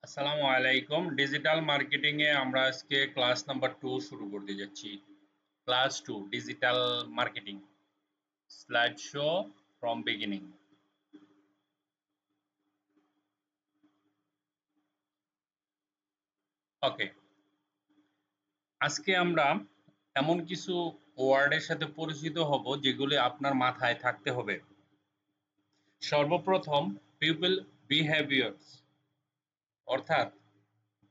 আসসালামু আলাইকুম। Digital marketing এ আমরা আজকে ক্লাস নাম্বার 2 শুরু করতে যাচ্ছি। Class 2 digital marketing, slide show from beginning. Okay, আজকে আমরা এমন কিছু ওয়ার্ডের সাথে পরিচিত হব যেগুলি আপনার মাথায় থাকতে হবে। সর্বপ্রথম, পিপল বিহেভিয়ার্স, অর্থাৎ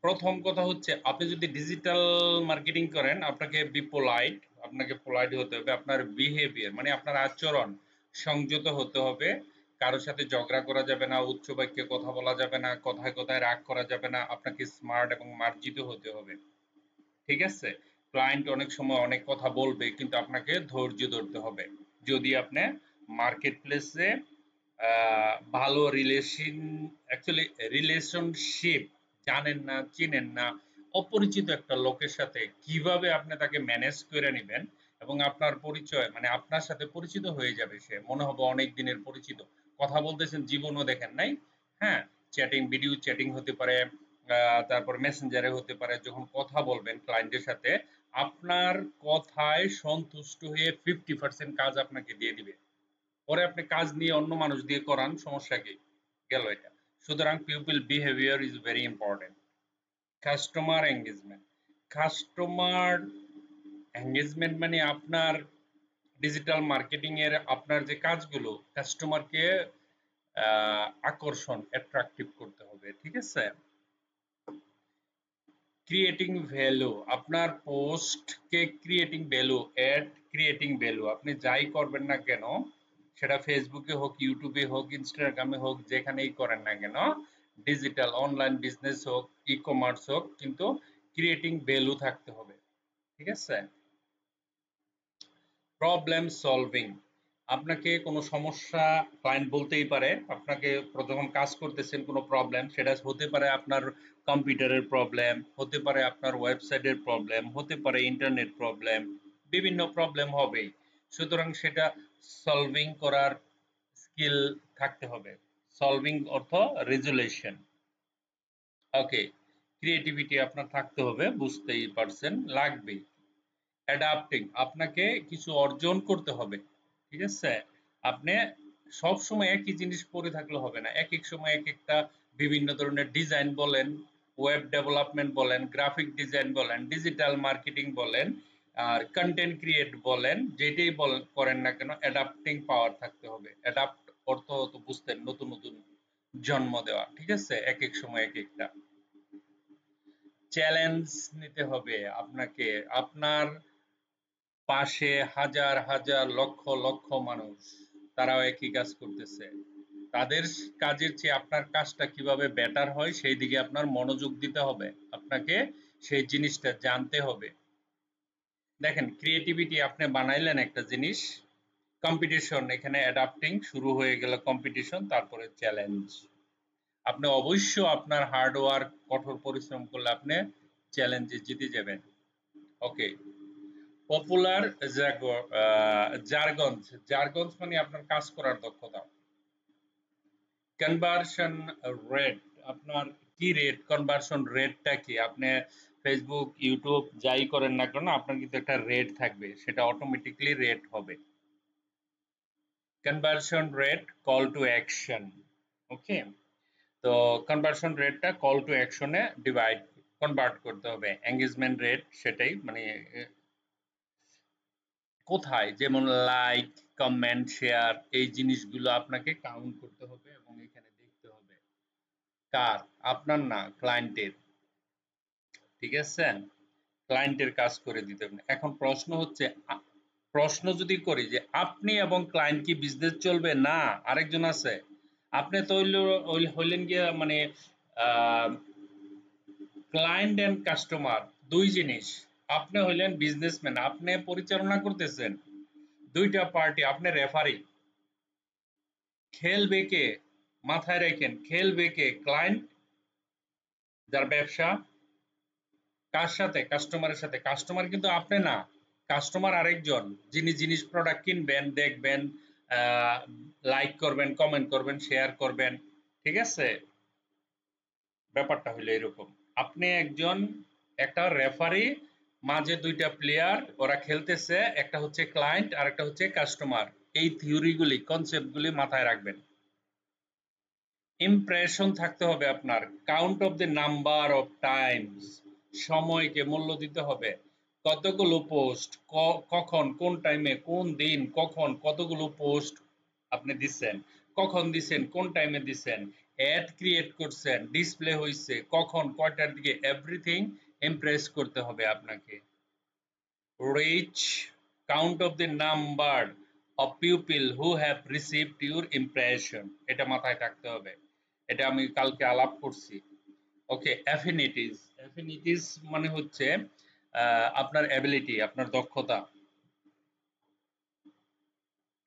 প্রথম কথা হচ্ছে আপনি যদি ডিজিটাল মার্কেটিং করেন আপনাকে বি পোলাইট, আপনাকে পোলাইট হতে হবে। আপনার বিহেভিয়ার মানে আপনার আচরণ সংযত হতে হবে। কারোর সাথে ঝগড়া করা যাবে না, উচ্চ বাক্যে কথা বলা যাবে না, কথায় কথায় রাগ করা যাবে না। আপনাকে স্মার্ট এবং মার্জিত হতে হবে, ঠিক আছে? ক্লায়েন্ট অনেক সময় অনেক কথা বলবে, কিন্তু আপনাকে ধৈর্য ধরতে হবে। যদি আপনি মার্কেট প্লেসে ভালো রিলেশনশিপ জানেন না, চিনেন না, অপরিচিত একটা লোকের সাথে কিভাবে আপনি তাকে ম্যানেজ করে নেবেন এবং আপনার পরিচয় মানে আপনার সাথে পরিচিত হয়ে যাবে, সে মনে হবে অনেক দিনের পরিচিত। কথা বলতেছেন, জীবনও দেখেন নাই। হ্যাঁ, চ্যাটিং, ভিডিও চ্যাটিং হতে পারে, তারপর মেসেঞ্জারে হতে পারে। যখন কথা বলবেন ক্লায়েন্টের সাথে, আপনার কথায় সন্তুষ্ট হয়ে 50% কাজ আপনাকে দিয়ে দিবে। পরে আপনি কাজ নিয়ে অন্য মানুষ দিয়ে করান, সমস্যা কি? গেল এটা। সুতরাং people behaviour is very important. Customer engagement, customer engagement মানে আপনার ডিজিটাল মার্কেটিং এর আপনার যে কাজগুলো কাস্টমারকে আকর্ষণ, অ্যাট্রাকটিভ করতে হবে, ঠিক আছে? ক্রিয়েটিং ভ্যালু, আপনার পোস্টকে creating value, add creating value. আপনি যাই করবেন না কেন, সেটা ফেসবুকে হোক, ইউটিউবে হোক, ইনস্টাগ্রামে হোক, যেখানেই করেন না কেন, ডিজিটাল অনলাইন বিজনেস হোক, ই কমার্স হোক, কিন্তু ক্রিয়েটিং ভ্যালু থাকতে হবে, ঠিক আছে? প্রবলেম সলভিং, আপনাকে কোনো সমস্যা ক্লায়েন্ট বলতেই পারে, আপনাকে যখন কাজ করতেছেন কোনো প্রবলেম, সেটা হতে পারে আপনার কম্পিউটারের প্রবলেম, হতে পারে আপনার ওয়েবসাইটের প্রবলেম, হতে পারে ইন্টারনেট প্রবলেম, বিভিন্ন প্রবলেম হবেই। সুতরাং সেটা সলভিং করার স্কিল থাকতে হবে। সলভিং অর্থ রেজুলেশন। ওকে, ক্রিয়েটিভিটি আপনার থাকতে হবে, বুঝতেই পারছেন, লাগবেই। অ্যাডাপ্টিং, আপনাকে কিছু অর্জন করতে হবে, ঠিক আছে? আপনি সব সময় একই জিনিস পড়ে থাকলে হবে না। এক এক সময় এক একটা বিভিন্ন ধরনের ডিজাইন বলেন, ওয়েব ডেভেলপমেন্ট বলেন, গ্রাফিক ডিজাইন বলেন, ডিজিটাল মার্কেটিং বলেন, আর কন্টেন্ট ক্রিয়েট বলেন, যেটাই বলেন করেন না কেন, অ্যাডাপ্টিং পাওয়ার থাকতে হবে। অ্যাডাপ্ট অর্থ তো বুঝতেন, নতুন নতুন জন্ম দেওয়া, ঠিক আছে? এক এক সময় এক একটা চ্যালেঞ্জ নিতে হবে আপনাকে। আপনার পাশে হাজার হাজার লক্ষ লক্ষ মানুষ, তারাও একই কাজ করতেছে। তাদের কাজের চেয়ে আপনার কাজটা কিভাবে বেটার হয় সেই দিকে আপনার মনোযোগ দিতে হবে। আপনাকে সেই জিনিসটা জানতে হবে। দেখেন, ক্রিয়েটিভিটি আপনি বানাইলেন একটা জিনিস, কম্পিটিশন, এখানে অ্যাডাপ্টিং শুরু হয়ে গেল, কম্পিটিশন, তারপরে চ্যালেঞ্জ। আপনি অবশ্য আপনার হার্ড ওয়ার্ক, কঠোর পরিশ্রম করলে আপনি চ্যালেঞ্জে জিতে যাবেন। ওকে, পপুলার জার্গনস, জার্গনস মানে আপনার কাজ করার দক্ষতা। কনভার্সন রেট, আপনার কি রেট, কনভার্সন রেটটা কি? আপনি ফেসবুক, ইউটিউব যাই করেন না কেন, আপনার কিন্তু একটা রেট থাকবে, সেটা অটোমেটিকলি রেট হবে। Conversion rate, call to action. Okay, তো কনভার্সন রেটটা কল টু অ্যাকশনে কনভার্ট করতে হবে। এঙ্গেজমেন্ট রেট সেটাই, মানে কোথায়, যেমন লাইক, কমেন্ট, শেয়ার, এই জিনিসগুলো আপনাকে কাউন্ট করতে হবে এবং এখানে দেখতে হবে কার, আপনার না, ক্লায়েন্টের, ঠিক আছে? ক্লায়েন্টের কাজ করে দিতে হবে। এখন প্রশ্ন হচ্ছে, প্রশ্ন যদি করি যে আপনি এবং ক্লায়েন্ট কি বিজনেস চলবে? না, আরেকজন আছে। আপনি তো হইলেন গিয়ে মানে ক্লায়েন্ট এন্ড কাস্টমার দুই জিনিস। আপনি হইলেন বিজনেসম্যান, আপনি পরিচালনা করতেছেন দুইটা পার্টি, আপনি রেফারি। খেলবে কে? মাথায় রাখেন, খেলবে কে? ক্লায়েন্ট, যার ব্যবসা, কার সাথে? কাস্টমারের সাথে। কাস্টমার কিন্তু আপনি না, কাস্টমার আরেকজন, যিনি জিনিস প্রোডাক্ট কিনবেন, দেখবেন, লাইক করবেন, কমেন্ট করবেন, শেয়ার করবেন, ঠিক আছে? ব্যাপারটা হলো এরকম, আপনি একটা রেফারি, মাঝে দুইটা প্লেয়ার, ওরা খেলতেছে, একটা হচ্ছে ক্লায়েন্ট আর একটা হচ্ছে কাস্টমার। এই থিওরিগুলি, কনসেপ্টগুলি মাথায় রাখবেন। ইমপ্রেশন থাকতে হবে আপনার, count of the number of Times, সময়কে মূল্য দিতে হবে, কতগুলো পোস্ট, কখন, কোন টাইমে, কোন দিন, কখন কতগুলো পোস্ট আপনি দিচ্ছেন, কখন দিচ্ছেন, কোন টাইমে দিচ্ছেন, অ্যাড ক্রিয়েট করছেন, ডিসপ্লে হয়েছে কখন, কয়টার দিকে, এভরিথিং ইমপ্রেস করতে হবে আপনাকে। Reach, count of the number of people who have received your impression, এটা মাথায় থাকতে হবে। এটা আমি কালকে আলাপ করছি। ওকে, অ্যাফিনিটিস, অ্যাফিনিটিস মানে হচ্ছে আপনার অ্যাবিলিটি, আপনার দক্ষতা।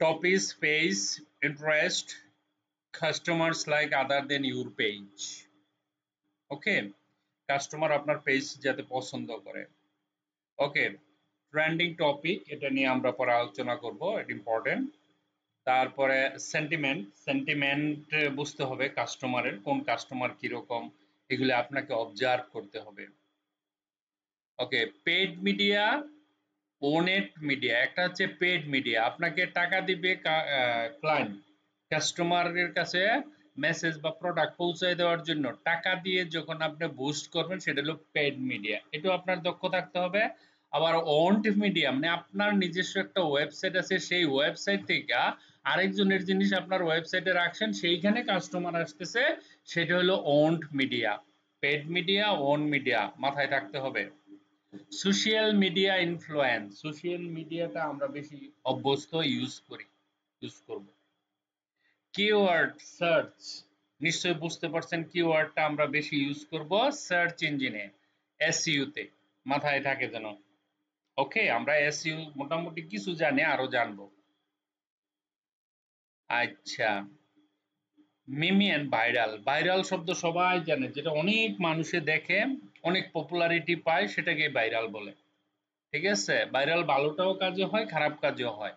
Topics, page, interest, customers like other than your page. Okay, customer আপনার পেজ যাতে পছন্দ করে। ওকে, ট্রেন্ডিং টপিক, এটা নিয়ে আমরা পরে আলোচনা করব, এটা ইম্পর্টেন্ট। তারপরে সেন্টিমেন্ট, সেন্টিমেন্ট বুঝতে হবে কাস্টমারের, কোন কাস্টমার কিরকম, এগুলো আপনাকে অবজার্ভ করতে হবে। ওকে, পেইড মিডিয়া, ওনেট মিডিয়া। একটা হচ্ছে পেইড মিডিয়া, আপনাকে টাকা দিবে ক্লায়েন্ট কাস্টমারের কাছে মেসেজ বা প্রোডাক্ট পৌঁছায় দেওয়ার জন্য, টাকা দিয়ে যখন আপনি বুস্ট করবেন সেটা হলো পেইড মিডিয়া, এটাও আপনার দক্ষ থাকতে হবে। আবার ওন্ড মিডিয়া মানে আপনার নিজস্ব একটা ওয়েবসাইট আছে, সেই ওয়েবসাইট থেকে আরেকজনের জিনিস আপনার ওয়েবসাইটে রাখছেন, সেইখানে কাস্টমার আসতেছে, সেটা হলো owned media. Paid media, own media মাথায় থাকতে হবে। সোশ্যাল মিডিয়া ইনফ্লুয়েন্স, সোশ্যাল মিডিয়াটা আমরা বেশি অভ্যস্ত, ইউজ করব। কিওয়ার্ড সার্চ, নিশ্চয়ই বুঝতে পারছেন কিওয়ার্ডটা আমরা বেশি ইউজ করব সার্চ ইঞ্জিনে, এসইউ তে, মাথায় থাকে যেন। ওকে, আমরা এসইউ মোটামুটি কিছু জানি, আরো জানবো। আচ্ছা, মিমি এন্ড ভাইরাল, ভাইরাল শব্দ সবাই জানে, যেটা অনেক মানুষে দেখে, অনেক পপুলারিটি পায়, সেটাকে ভাইরাল বলে। ঠিক আছে, ভাইরাল ভালোটাও কাজে হয়, খারাপ কাজেও হয়।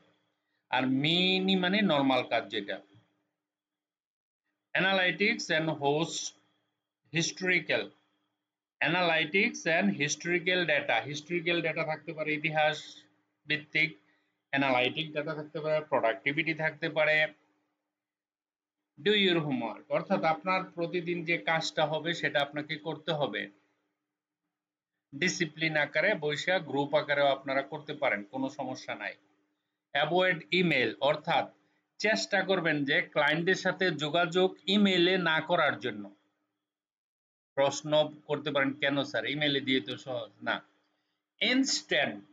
আর মিনি মানে নর্মাল কাজ যেটা। Analytics and host, historical, analytics and historical data, historical data থাকতে পারে, ইতিহাস ভিত্তিক। অ্যানালাইটিক ডেটা থাকতে পারে, প্রোডাক্টিভিটি থাকতে পারে। ডু ইউর হোমওয়ার্ক, অর্থাৎ আপনার প্রতিদিন যে কাজটা হবে সেটা আপনাকে করতে হবে। ডিসিপ্লিন আকারে বৈশা, গ্রুপ আকারেও আপনারা করতে পারেন, কোনো সমস্যা নাই। অ্যাভয়েড ইমেল, অর্থাৎ চেষ্টা করবেন যে ক্লায়েন্টের সাথে যোগাযোগ ইমেইলে না করার জন্য। প্রশ্ন করতে পারেন, কেন স্যার, ইমেইলে দিয়ে তো সহজ না। ইনস্ট্যান্ট,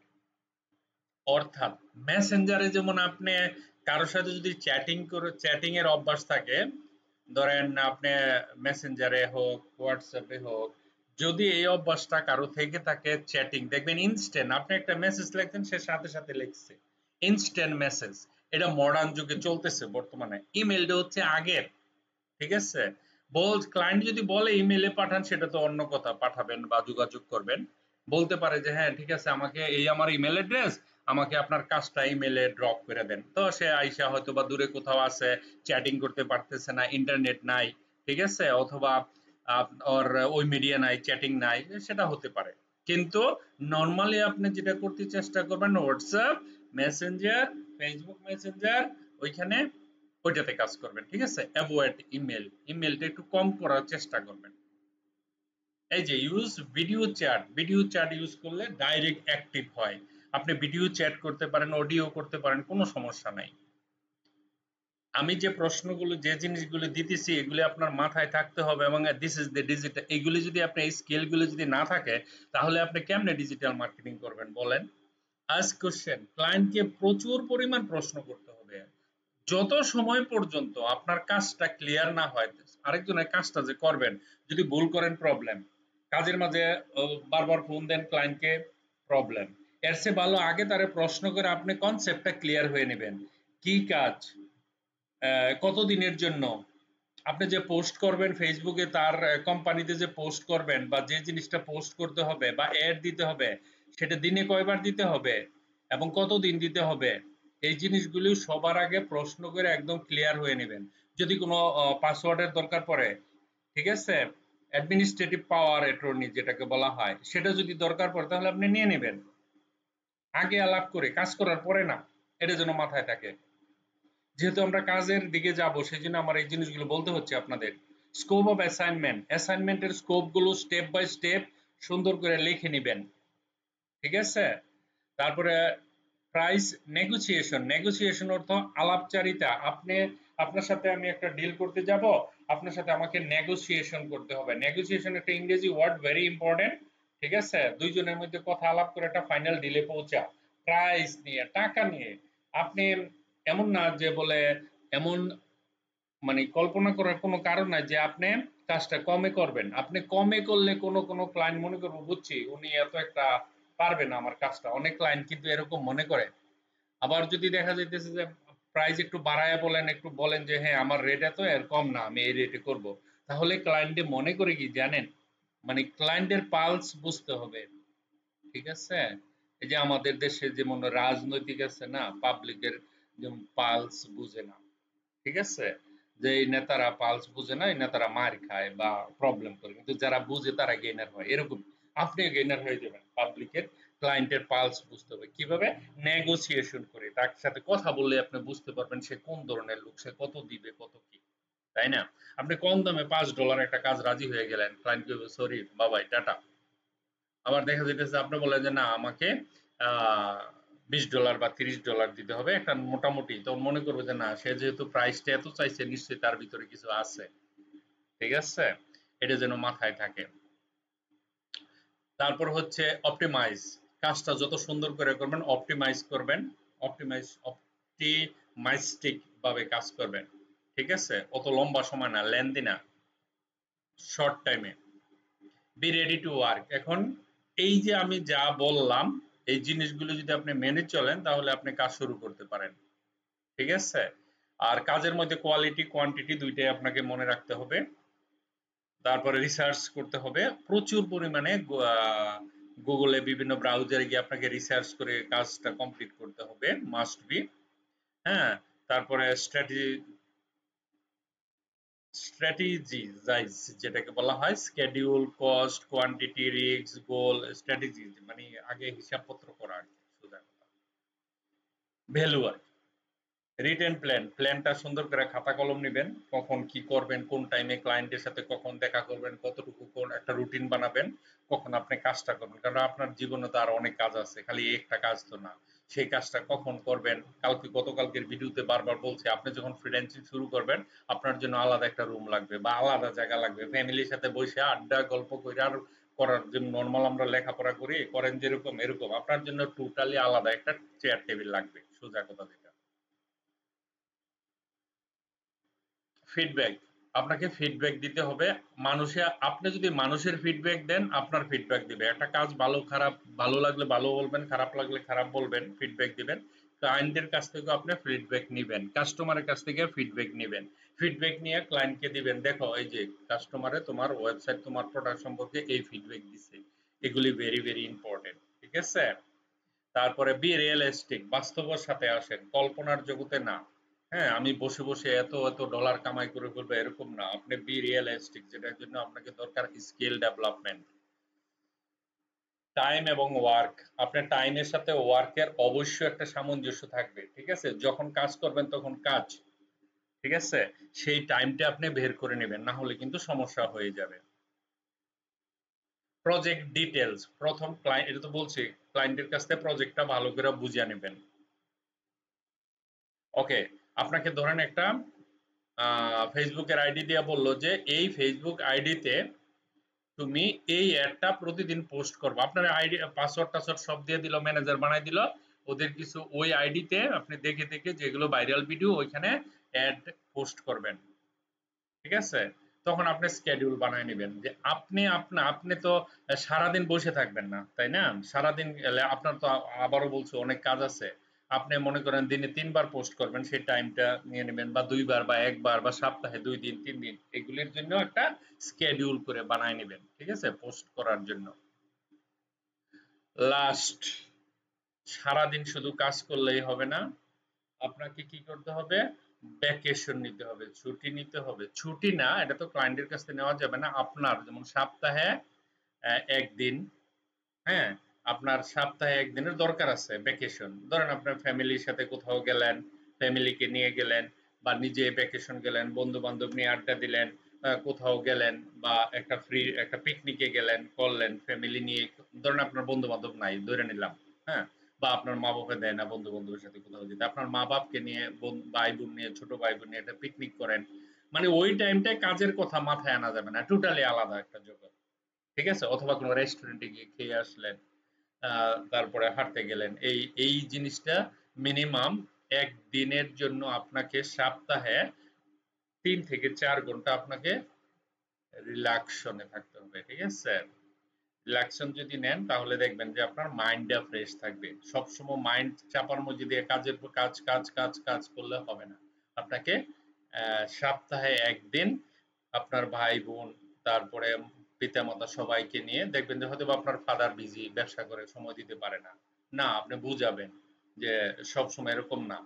অর্থাৎ মেসেঞ্জারে যেমন আপনি কারোর সাথে যদি চ্যাটিং এর অভ্যাস থাকে, ধরেন আপনি মেসেঞ্জারে হোক, হোয়াটসঅ্যাপে হোক, যদি এই অভ্যাসটা কারো থেকে থাকে, চ্যাটিং দেখবেন ইনস্ট্যান্ট, আপনি একটা মেসেজ লিখছেন, সে সাথে সাথে লিখছে, ইনস্ট্যান্ট মেসেজ। এটা মডার্ন যুগে চলতেছে বর্তমানে। ইমেলটা হচ্ছে আগের। ঠিক আছে, ক্লায়েন্ট যদি বলে ইমেলে পাঠান, সেটা তো অন্য কথা, পাঠাবেন বা যোগাযোগ করবেন, বলতে পারে যে হ্যাঁ ঠিক আছে, আমাকে এই আমার ইমেল অ্যাড্রেস, আমাকে আপনার কাজটা ইমেলে ড্রপ করে দেন। তো সে আইসা হয়তো বা দূরে কোথাও আছে, চ্যাটিং করতে পারতেছে না, ইন্টারনেট নাই, ঠিক আছে, অথবা ওর ওই মিডিয়া নাই, চ্যাটিং নাই, সেটা হতে পারে। কিন্তু নর্মালি আপনি যেটা করতে চেষ্টা করবেন, হোয়াটসঅ্যাপ, মেসেঞ্জার, ফেসবুক মেসেঞ্জার, ওইখানে ওইটাতে কাজ করবেন। ঠিক আছে, অ্যাভয়েড ইমেল, ইমেলটা একটু কম করার চেষ্টা করবেন। এই যে use video chat, video chat use করলে ডাইরেক্ট অ্যাক্টিভ হয়, আপনি ভিডিও চ্যাট করতে পারেন, অডিও করতে পারেন, কোনো সমস্যা নাই। আমি যে প্রশ্নগুলো, যে জিনিসগুলো দিতেছি, এগুলি আপনার মাথায় থাকতে হবে, এবং দিস ইজ দ্য ডিজিটাল, এইগুলি যদি আপনি, এই স্কিলগুলো যদি না থাকে, তাহলে আপনি কেমনে ডিজিটাল মার্কেটিং করবেন বলেন। আস্ক কোশ্চেন, ক্লায়েন্টকে প্রচুর পরিমাণ প্রশ্ন করতে হবে, যত সময় পর্যন্ত আপনার কাজটা ক্লিয়ার না হয়। আরেকজনের কাজটা যে করবেন, যদি ভুল করেন প্রবলেম, কাজের মাঝে বারবার ফোন দেন ক্লায়েন্টকে, প্রবলেম। এর চেয়ে ভালো আগে তারে প্রশ্ন করে আপনি কনসেপ্টটা ক্লিয়ার হয়ে নেবেন, কি কাজ, কতদিনের জন্য, আপনি যে পোস্ট করবেন ফেসবুকে, তার কোম্পানিতে যে পোস্ট করবেন, বা যে জিনিসটা পোস্ট করতে হবে বা অ্যাড দিতে হবে, সেটা দিনে কয়বার দিতে হবে এবং কতদিন দিতে হবে, এই জিনিসগুলি সবার আগে প্রশ্ন করে একদম ক্লিয়ার হয়ে নেবেন। যদি কোনো পাসওয়ার্ডের দরকার পড়ে, ঠিক আছে, অ্যাডমিনিস্ট্রেটিভ পাওয়ার অ্যাটর্নি যেটাকে বলা হয়, সেটা যদি দরকার পড়ে তাহলে আপনি নিয়ে নেবেন, আগে আলাপ করে, কাজ করার পরে না। এটা যেন মাথায় থাকে। যেহেতু আমরা কাজের দিকে যাব, সেই জন্য আমার এই জিনিসগুলো বলতে হচ্ছে আপনাদের। স্কোপ অফ অ্যাসাইনমেন্ট, অ্যাসাইনমেন্টের স্কোপগুলো স্টেপ বাই স্টেপ সুন্দর করে লিখে নেবেন, ঠিক আছে? তারপরে প্রাইস নেগোসিয়েশন, নেগোসিয়েশন অর্থ আলাপচারিতা। আপনার সাথে আমি একটা ডিল করতে যাব, আপনার সাথে আমাকে নেগোসিয়েশন করতে হবে। নেগোসিয়েশন একটা ইংরেজি ওয়ার্ড, ভেরি ইম্পর্টেন্ট, ঠিক আছে? দুইজনের মধ্যে কথা আলাপ করে একটা ফাইনাল ডিলে পৌঁছা, প্রাইস নিয়ে, টাকা নিয়ে। আপনি এমন না যে বলে, এমন মানে কল্পনা করার কোনো কারণ নাই যে আপনি কাজটা কমে করবেন। আপনি কমে করলে কোনো ক্লায়েন্ট মনে করবো, বুঝছি উনি এত একটা পারবে না আমার কাজটা, অনেক ক্লায়েন্ট কিন্তু এরকম মনে করে। আবার যদি দেখা যাইতেছে যে প্রাইস একটু বাড়ায়া বলেন, একটু বলেন যে হ্যাঁ আমার রেট এত, এর কম না, আমি এই রেটে করব, তাহলে ক্লায়েন্টে মনে করে কি জানেন, মানে ক্লায়েন্টের পালস বুঝতে হবে, ঠিক আছে? এই যে আমাদের দেশে যেমন রাজনৈতিক আছে না, পাবলিকের যেমন পালস বুঝে না, ঠিক আছে? যে এই নেতারা পালস বুঝে না, এই নেতারা মার খায় বা প্রবলেম করে, কিন্তু যারা বুঝে তারা গেইনার হয়, এরকম আপনিও গেইনার হয়ে যাবেন। পাবলিকের, ক্লায়েন্টের পালস বুঝতে হবে কিভাবে, নেগোসিয়েশন করে, তার সাথে কথা বললে আপনি বুঝতে পারবেন সে কোন ধরনের লোক, সে কত দিবে, কত কি, তাই না? আপনি কম দামে $5 একটা কাজ রাজি হয়ে গেলেন, ক্লায়েন্ট কি সরি বাবাই টাটা। আবার দেখা যাইতেছে আপনি বলেন যে না আমাকে $20 বা $30 দিতে হবে একটা মোটামুটি, তো মনে করবে যে না, সে যেহেতু প্রাইসটা এত চাইছে নিশ্চয়ই তার ভিতরে কিছু আছে, ঠিক আছে? এটা যেন মাথায় থাকে। তারপর হচ্ছে অপটিমাইজ, কাজটা যত সুন্দর করে করবেন, অপটিমাইজ করবেন, অপটিমাইস্টিক ভাবে কাজ করবেন, ঠিক আছে? অত লম্বা সময় না, লেন্দি না, শর্ট টাইমে। Be ready to work. এখন এই যে আমি যা বললাম, এই জিনিসগুলো যদি আপনি মেনে চলেন তাহলে আপনি কাজ শুরু করতে পারেন, ঠিক আছে? আর কাজের মধ্যে কোয়ালিটি কোয়ান্টিটি দুইটাই আপনাকে মনে রাখতে হবে। তারপরে রিসার্চ করতে হবে প্রচুর পরিমাণে, গুগলে বিভিন্ন ব্রাউজারে গিয়ে আপনাকে রিসার্চ করে কাজটা কমপ্লিট করতে হবে, মাস্ট বি। হ্যাঁ, তারপরে স্ট্র্যাটেজিজাইজ যেটাকে বলা হয়, স্কেডিউল, কস্ট, কোয়ান্টিটি, রিস্ক, গোল, স্ট্র্যাটেজি মানে আগে হিসাবপত্র করা আর কি, সোজা কথা। ভ্যালু আর রিটেন প্ল্যান, প্ল্যানটা সুন্দর করে খাতা কলম নেবেন, কখন কি করবেন, কোন টাইমে ক্লায়েন্টের সাথে কখন দেখা করবেন, কতটুকু কোন একটা রুটিন বানাবেন, কখন আপনি কাজটা করবেন, কারণ আপনার জীবনে তো আরো অনেক কাজ আছে, খালি একটা কাজ তো না। সেই কাজটা কখন করবেন, গতকালকের ভিডিওতে বারবার বলছি, আপনি যখন ফ্রিল্যান্সিং শুরু করবেন আপনার জন্য আলাদা একটা রুম লাগবে বা আলাদা জায়গা লাগবে, ফ্যামিলির সাথে বসে আড্ডা গল্প করে আর করার জন্য নর্মাল আমরা লেখাপড়া করি করেন যেরকম, এরকম আপনার জন্য টোটালি আলাদা একটা চেয়ার টেবিল লাগবে, সোজা কথা যেটা। ফিডব্যাক, আপনাকে ফিডব্যাক দিতে হবে। আপনি যদি মানুষের ফিডব্যাক দেন, আপনার ফিডব্যাক দিবে। একটা কাজ ভালো খারাপ, ভালো লাগলে ভালো বলবেন, খারাপ লাগলে খারাপ বলবেন, ফিডব্যাক দিবেন। ক্লায়েন্টের কাছ থেকেও আপনি ফিডব্যাক নিবেন, কাস্টমারের কাছ থেকে ফিডব্যাক নিবেন। ফিডব্যাক নিয়ে ক্লায়েন্টকে দিবেন, দেখো এই যে কাস্টমারে তোমার ওয়েবসাইট, তোমার প্রোডাক্ট সম্পর্কে এই ফিডব্যাক দিছে, এগুলি ভেরি ভেরি ইম্পর্টেন্ট, ঠিক আছে? তারপরে বি রিয়েলিস্টিক, বাস্তবের সাথে আসেন, কল্পনার জগতে না। হ্যাঁ, আমি বসে বসে এত এত ডলার কামাই করে ফেলবো এরকম না, আপনি বি রিয়েলিস্টিক, যেটার জন্য আপনাকে দরকার স্কিল ডেভেলপমেন্ট। টাইম এবং ওয়ার্ক, আপনার টাইমের সাথে ওয়ার্কের অবশ্যই একটা সামঞ্জস্য থাকবে, ঠিক আছে? যখন কাজ করবেন তখন কাজ, ঠিক আছে? সেই টাইমটা আপনি বের করে নেবেন, না হলে কিন্তু সমস্যা হয়ে যাবে। প্রজেক্ট ডিটেলস, প্রথম ক্লায়েন্ট, এটা তো বলছি, ক্লায়েন্টের কাছ থেকে প্রজেক্টটা ভালো করে বুঝিয়ে নেবেন। ওকে, আপনাকে ধরেন একটা ফেসবুকের আইডি দিয়ে বললো যে এই ফেসবুক আইডিতে তুমি এই অ্যাডটা প্রতিদিন পোস্ট করবে, আপনার আইডি পাসওয়ার্ড টাসওয়ার্ড সব দিয়ে দিল, ম্যানেজার বানাই দিল, ওদের কিছু ওই আইডিতে আপনি দেখে দেখে যেগুলো ভাইরাল ভিডিও ওইখানে অ্যাড পোস্ট করবেন, ঠিক আছে? তখন আপনি স্কেডিউল বানায় নেবেন যে আপনি তো সারাদিন বসে থাকবেন না, তাই না? সারাদিন আপনার তো আবারও বলছো অনেক কাজ আছে। আপনি মনে করেন দিনে 3 বার পোস্ট করবেন, সেই টাইমটা নিয়ে নেবেন, বা 2 বার বা 1 বার বা সপ্তাহে 2 দিন 3 দিন, এগুলির জন্য একটা স্কেডিউল করে বানায় নেবেন, ঠিক আছে, পোস্ট করার জন্য। লাস্ট, সারাদিন শুধু কাজ করলেই হবে না, আপনাকে কি করতে হবে, ভ্যাকেশন নিতে হবে, ছুটি নিতে হবে। ছুটি না, এটা তো ক্লায়েন্টের কাছ থেকে নেওয়া যাবে না। আপনার যেমন সপ্তাহে ১ দিন, হ্যাঁ? আপনার সপ্তাহে ১ দিনের দরকার আছে ভ্যাকেশন। ধরেন আপনার ফ্যামিলির সাথে কোথাও গেলেন, ফ্যামিলিকে নিয়ে গেলেন বা নিজে ভ্যাকেশন গেলেন, বন্ধু-বান্ধব নিয়ে আড্ডা দিলেন, কোথাও গেলেন বা একটা ফ্রি একটা পিকনিকে গেলেন, করলেন ফ্যামিলি নিয়ে। ধরেন আপনার বন্ধু-বান্ধব নাই, ধরে নিলাম, হ্যাঁ? বা আপনার মা-বাবা দেয় না বন্ধু-বান্ধবের সাথে কোথাও যেতে। আপনার মা-বাপকে নিয়ে, ভাই-বোন নিয়ে, ছোট ভাই-বোন নিয়ে একটা পিকনিক করেন। মানে ওই টাইমটায় কাজের কথা মাথায় আনা যাবে না। টোটালি আলাদা একটা জগৎ। ঠিক আছে? অথবা কোনো রেস্টুরেন্টে গিয়ে খেয়ে আসলেন। তারপরে হাঁটতে গেলেন। এই জিনিসটা মিনিমাম ১ দিনের জন্য আপনাকে সপ্তাহে ৩ থেকে ৪ ঘন্টা আপনাকে রিল্যাক্সন এ থাকতে হবে। ঠিক আছে? রিল্যাক্সন যদি নেন তাহলে দেখবেন যে আপনার মাইন্ডটা ফ্রেশ থাকবে। সবসময় মাইন্ড চাপার মধ্যে দিয়ে কাজের পর কাজ, কাজ, কাজ, কাজ করলে হবে না। আপনাকে সপ্তাহে ১ দিন আপনার ভাই-বোন, তারপরে পিতামাতা সবাইকে নিয়ে দেখবেন যে হয়তোবা আপনার ফাদার বিজি, ব্যবসা করে সময় দিতে পারে না। না, আপনি বুঝাবেন যে সবসময় এরকম না।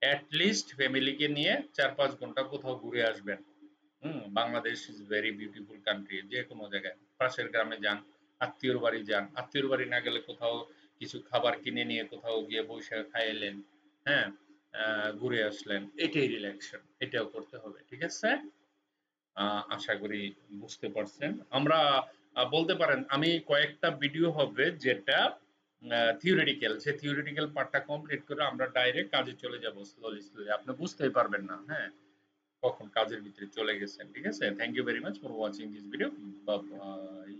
এট লিস্ট ফ্যামিলিকে নিয়ে ৪-৫ ঘন্টা কোথাও ঘুরে আসবেন। Bangladesh is very beautiful country. যেকোনো জায়গায় পাশের গ্রামে যান, আত্মীয়র বাড়ি যান। আত্মীয়র বাড়ি না গেলে কোথাও কিছু খাবার কিনে নিয়ে কোথাও গিয়ে বইসা খাইলেন, হ্যাঁ? ঘুরে আসলেন। এটাই রিল্যাক্সেশন। এটাও করতে হবে। ঠিক আছে? আশা করি বুঝতে পারছেন। আমরা বলতে পারেন আমি কয়েকটা ভিডিও হবে যেটা থিওরিটিক্যাল। সে থিওরিটিক্যাল পার্টটা কমপ্লিট করে আমরা ডাইরেক্ট কাজে চলে যাব স্লোলি। আপনি বুঝতেই পারবেন না, হ্যাঁ? কখন কাজের ভিতরে চলে গেছেন। ঠিক আছে? Thank you very much for watching this video. By.